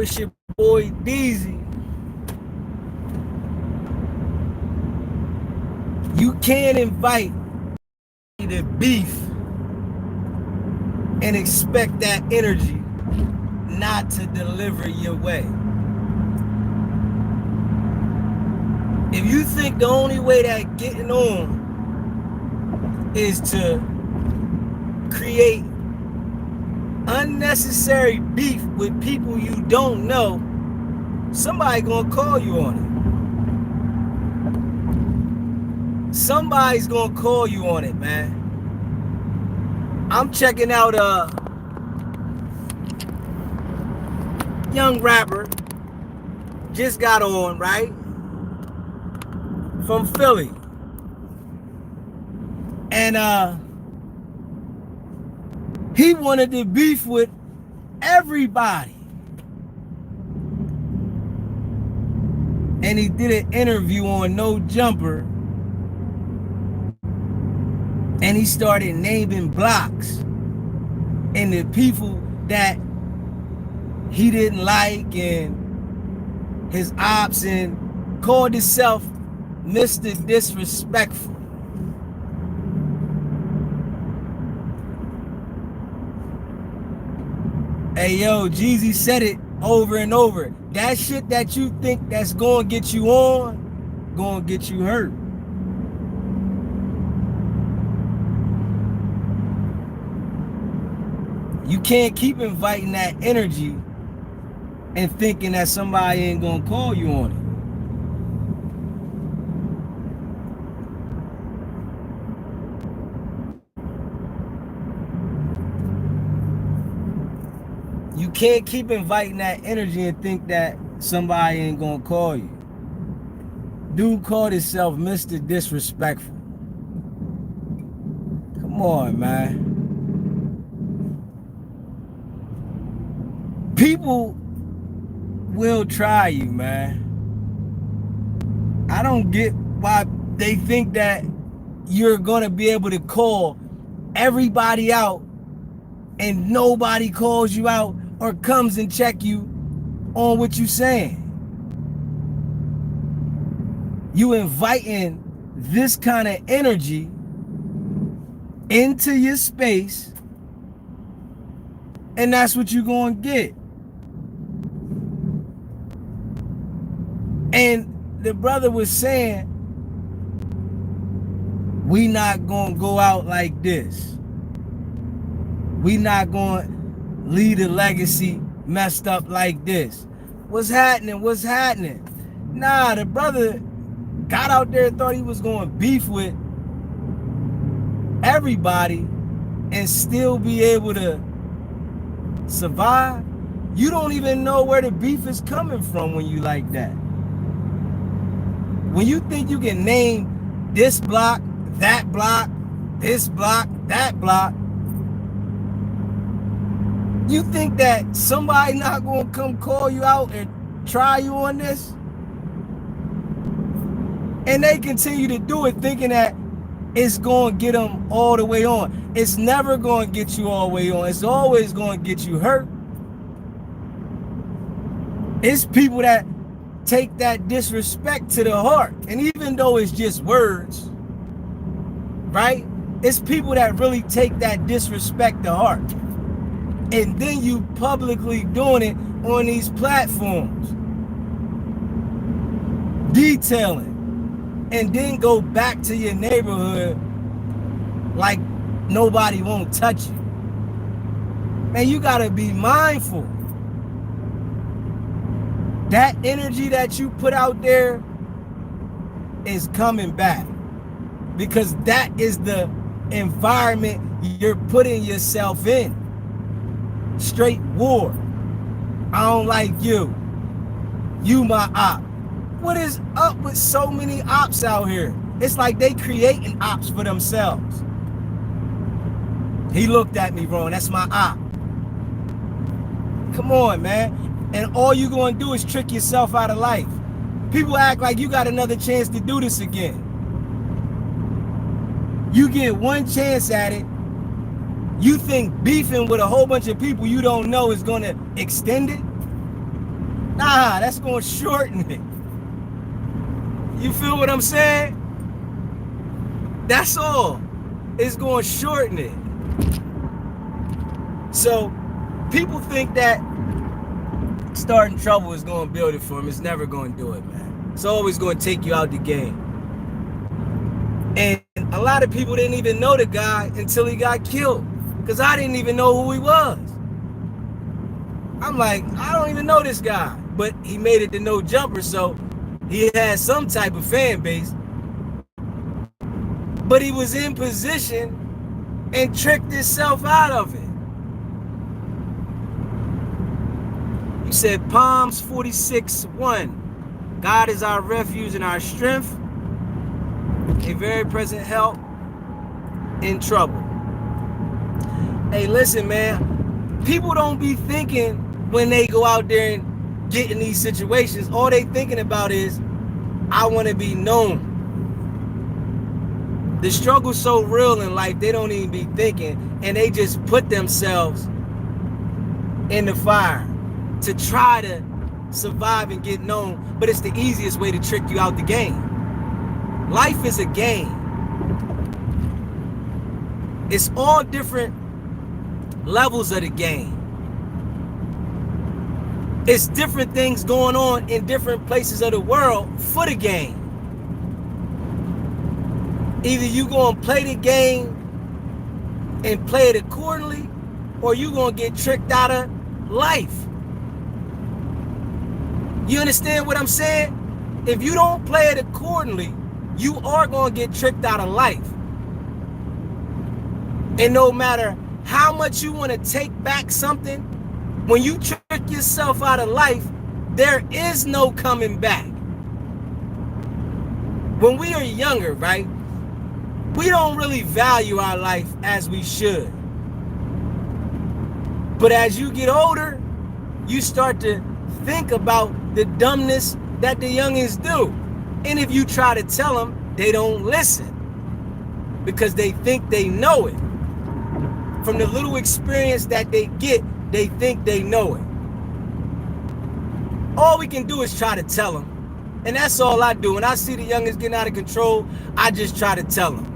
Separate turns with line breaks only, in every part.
it's your boy DZ. You can't invite the beef and expect that energy not to deliver your way. If you think the only way that getting on is to create unnecessary beef with people you don't know, somebody gonna call you on it. Somebody's gonna call you on it, man. I'm checking out a young rapper, just got on, right? From Philly. And he wanted to beef with everybody. And he did an interview on No Jumper. And he started naming blocks and the people that he didn't like and his ops, and called himself Mr. Disrespectful. Hey yo, Jeezy said it over and over. That shit that you think that's gonna get you on, gonna get you hurt. You can't keep inviting that energy and thinking that somebody ain't gonna call you on it. You can't keep inviting that energy and think that somebody ain't gonna call you. Dude called himself Mr. Disrespectful. Come on, man. People will try you, man. I don't get why they think that you're gonna be able to call everybody out and nobody calls you out or comes and check you on what you're saying. You inviting this kind of energy into your space, and that's what you're gonna get. And the brother was saying, we not gonna go out like this. We not gonna leave a legacy messed up like this. What's happening? What's happening? Nah, the brother got out there and thought he was going to beef with everybody and still be able to survive. You don't even know where the beef is coming from when you like that. When you think you can name this block, this block, that block, you think that somebody not gonna come call you out and try you on this? And they continue to do it thinking that it's gonna get them all the way on. It's never gonna get you all the way on. It's always gonna get you hurt. It's people that take that disrespect to the heart. And even though it's just words, right? It's people that really take that disrespect to heart. And then you publicly doing it on these platforms. Detailing. And then go back to your neighborhood like nobody won't touch you. Man, you gotta be mindful. That energy that you put out there is coming back, because that is the environment you're putting yourself in. Straight war. I don't like you. You my op. What is up with so many ops out here? It's like they creating ops for themselves. He looked at me wrong. That's my op. Come on, man. And all you gonna do is trick yourself out of life. People act like you got another chance to do this again. You get one chance at it. You think beefing with a whole bunch of people you don't know is gonna extend it? Nah, that's going to shorten it. You feel what I'm saying? That's all. It's going to shorten it. So people think that starting trouble is going to build it for them. It's never going to do it, man. It's always going to take you out the game. And a lot of people didn't even know the guy until he got killed, because I didn't even know who he was. I'm like, I don't even know this guy, but he made it to No Jumper, so he had some type of fan base. But he was in position and tricked himself out of it. You said Psalms 46:1. God is our refuge and our strength, a very present help in trouble. Hey, listen, man. People don't be thinking when they go out there and get in these situations, all they thinking about is, I want to be known. The struggle's so real in life, they don't even be thinking, and they just put themselves in the fire to try to survive and get known, but it's the easiest way to trick you out the game. Life is a game. It's all different levels of the game. It's different things going on in different places of the world for the game. Either you gonna play the game and play it accordingly, or you gonna get tricked out of life. You understand what I'm saying? If you don't play it accordingly, you are gonna get tricked out of life. And no matter how much you want to take back something, when you trick yourself out of life, there is no coming back. When we are younger, right, we don't really value our life as we should. But as you get older, you start to think about the dumbness that the youngins do. And if you try to tell them, they don't listen, because they think they know it. From the little experience that they get, they think they know it. All we can do is try to tell them. And that's all I do. When I see the youngins getting out of control, I just try to tell them.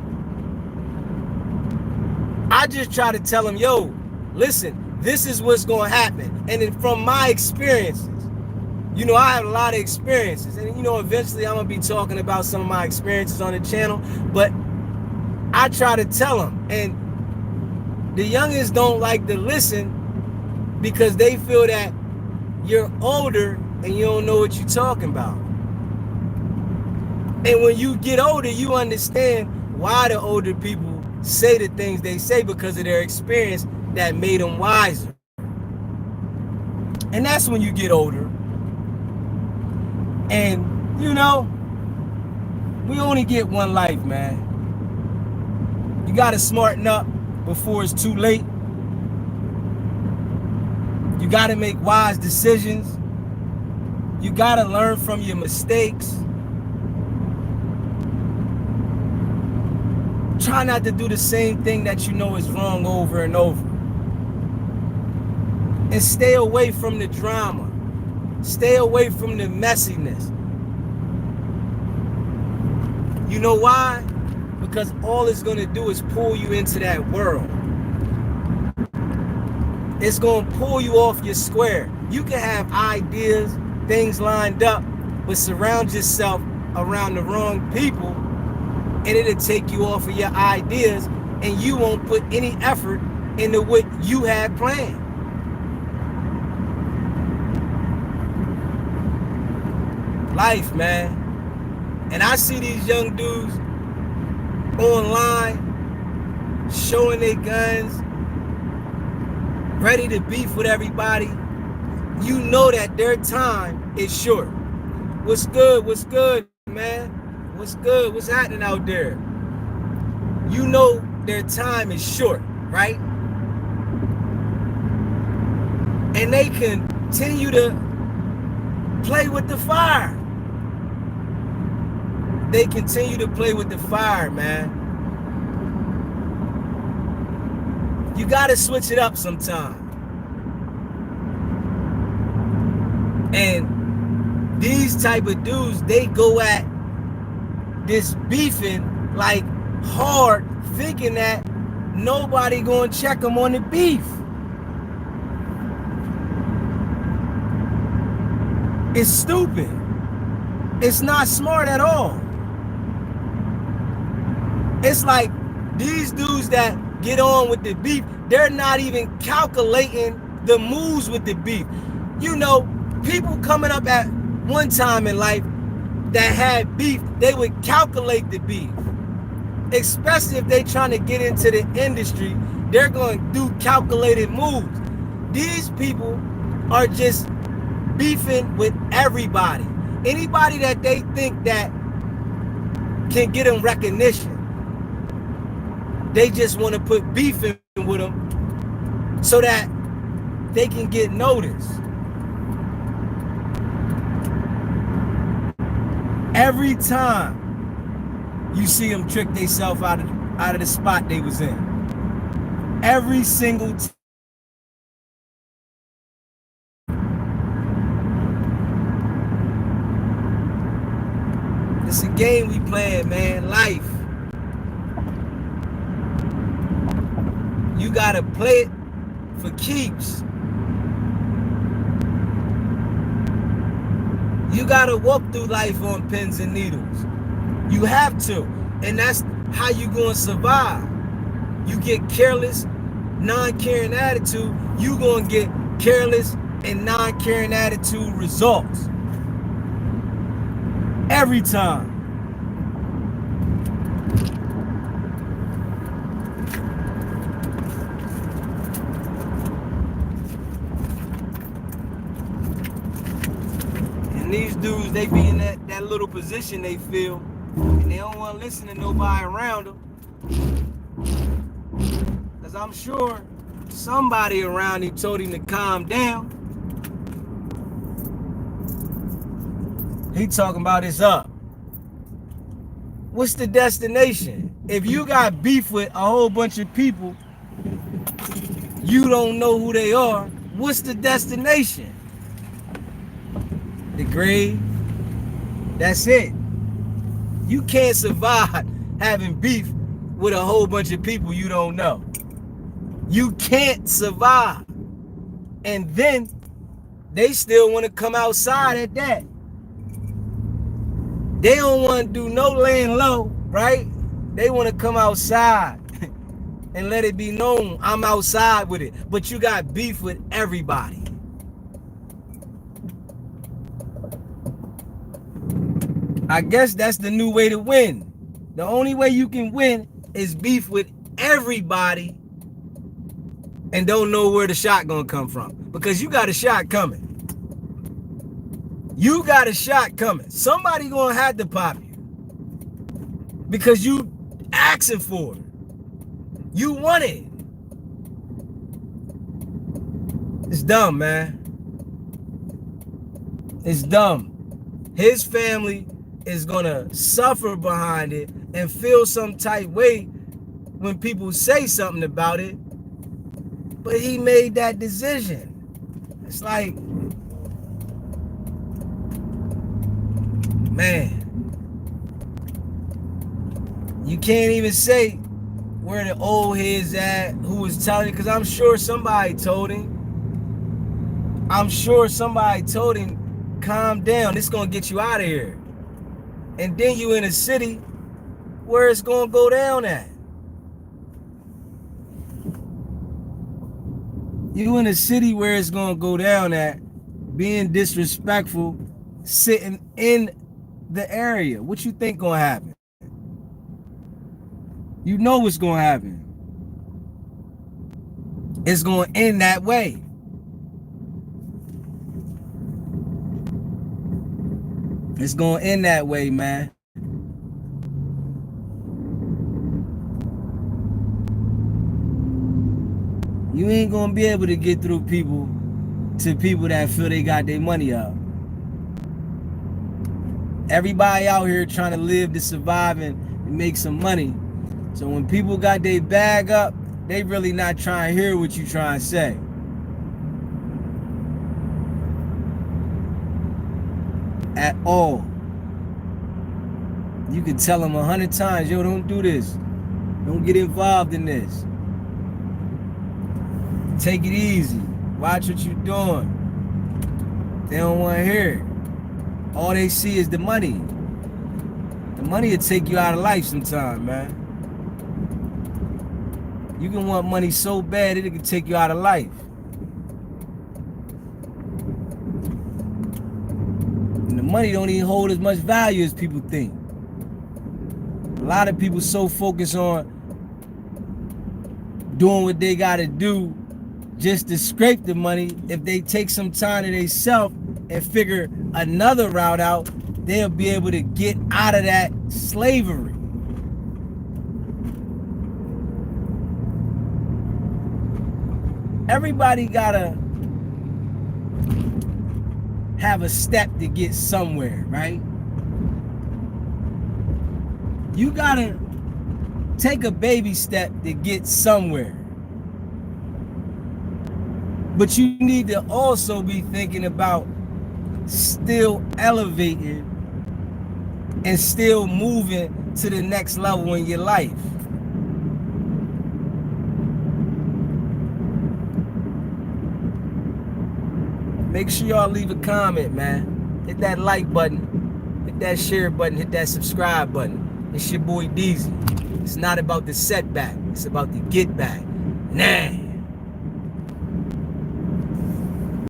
I just try to tell them, yo, listen, this is what's going to happen. And then from my experiences, you know, I have a lot of experiences. And, you know, eventually I'm going to be talking about some of my experiences on the channel. But I try to tell them. And the youngins don't like to listen because they feel that you're older and you don't know what you're talking about. And when you get older, you understand why the older people say the things they say, because of their experience that made them wiser. And that's when you get older. And, you know, we only get one life, man. You got to smarten up before it's too late. You got to make wise decisions. You got to learn from your mistakes. Try not to do the same thing that you know is wrong over and over. And stay away from the drama. Stay away from the messiness. You know why? Because all it's going to do is pull you into that world. It's going to pull you off your square. You can have ideas, things lined up, but surround yourself around the wrong people, and it'll take you off of your ideas, and you won't put any effort into what you had planned. Life, man. And I see these young dudes online showing their guns, ready to beef with everybody. You know that their time is short. What's good? What's good, man? What's good? What's happening out there? You know their time is short, right? And they continue to play with the fire. They continue to play with the fire, man. You gotta switch it up sometime. And These type of dudes, they go at this beefing like hard, thinking that nobody gonna check them on the beef. It's stupid. It's not smart at all. It's like these dudes that get on with the beef, they're not even calculating the moves with the beef. You know, people coming up at one time in life that had beef, they would calculate the beef. Especially if they trying to get into the industry, they're going to do calculated moves. These people are just beefing with everybody. Anybody that they think that can get them recognition, they just want to put beef in with them so that they can get noticed. Every time you see them trick themselves out of the spot they was in. Every single time. It's a game we playing, man. Life. You gotta play it for keeps. You gotta walk through life on pins and needles. You have to. And that's how you gonna survive. You get careless, non-caring attitude, you gonna get careless and non-caring attitude results. Every time. And these dudes, they be in that little position they feel, and they don't want to listen to nobody around them. Because I'm sure somebody around him told him to calm down. He talking about it's up. What's the destination? If you got beef with a whole bunch of people, you don't know who they are, what's the destination? The grave. That's it. You can't survive having beef with a whole bunch of people you don't know. You can't survive. And then they still want to come outside at that. They don't want to do no laying low, right? They want to come outside and let it be known I'm outside with it. But you got beef with everybody. I guess that's the new way to win. The only way you can win is beef with everybody and don't know where the shot gonna come from. Because you got a shot coming. You got a shot coming. Somebody gonna have to pop you. Because you asking for it. You want it. It's dumb, man. It's dumb. His family is gonna suffer behind it and feel some type way when people say something about it. But he made that decision. It's like, man, you can't even say where the old head's at, who was telling you, because I'm sure somebody told him. I'm sure somebody told him, calm down, it's gonna get you out of here. And then you in a city where it's gonna go down at. You in a city where it's gonna go down at, being disrespectful, sitting in the area. What you think gonna happen? You know what's gonna happen. It's gonna end that way. It's gonna end that way, man. You ain't gonna be able to get through people that feel they got their money up. Everybody out here trying to live to survive and make some money. So when people got their bag up, they really not trying to hear what you trying to say. at all. You can tell them 100 times, yo, don't do this. Don't get involved in this. Take it easy. Watch what you're doing. They don't want to hear it. All they see is the money. The money will take you out of life sometime, man. You can want money so bad it can take you out of life. And the money don't even hold as much value as people think. A lot of people so focused on doing what they gotta do just to scrape the money. If they take some time to themselves and figure another route out, they'll be able to get out of that slavery. Everybody gotta have a step to get somewhere, right? You gotta take a baby step to get somewhere. But you need to also be thinking about still elevating and still moving to the next level in your life. Make sure y'all leave a comment, man. Hit that like button, hit that share button, hit that subscribe button. It's your boy DZ. It's not about the setback, it's about the get back. Nah.